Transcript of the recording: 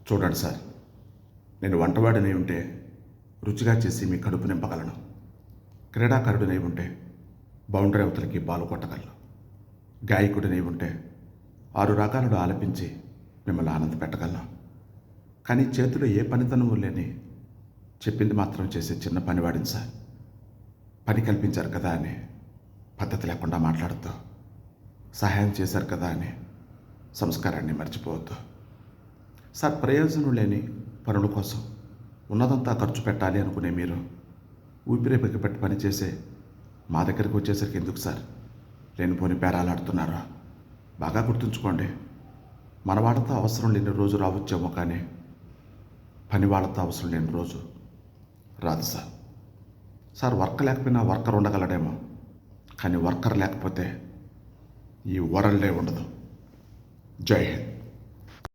చూడండి సార్, నేను వంటవాడినై ఉంటే రుచిగా చేసి మీ కడుపు నింపగలను. క్రీడాకారుడినై ఉంటే బౌండరీ అవతలకి బాలు కొట్టగలను. గాయకుడినై ఉంటే 6 రాగాలను ఆలపించి మిమ్మల్ని ఆనంద పెట్టగలను. కానీ చేతిలో ఏ పనితనము లేని చెప్పింది మాత్రం చేసే చిన్న పనివాడిని సార్. పని కల్పించారు కదా అని పద్ధతి లేకుండా మాట్లాడుతూ, సహాయం చేశారు కదా అని సంస్కారాన్ని మర్చిపోవద్దు సార్. ప్రయోజనం లేని పనుల కోసం ఉన్నదంతా ఖర్చు పెట్టాలి అనుకునే మీరు ఊపిరి బిగపెట్టి పని చేసే మా దగ్గరికి వచ్చేసరికి ఎందుకు సార్ లేనిపోని బేరాలాడుతున్నారో బాగా గుర్తుంచుకోండి. మన వాళ్ళతో అవసరం లేని రోజు రావచ్చేమో, కానీ పని వాళ్ళతో అవసరం లేని రోజు రాదు సార్. సార్, వర్క్ లేకపోయినా వర్కర్ ఉండగలడేమో, కానీ వర్కర్ లేకపోతే ఈ వరల్డే ఉండదు. జై హింద్.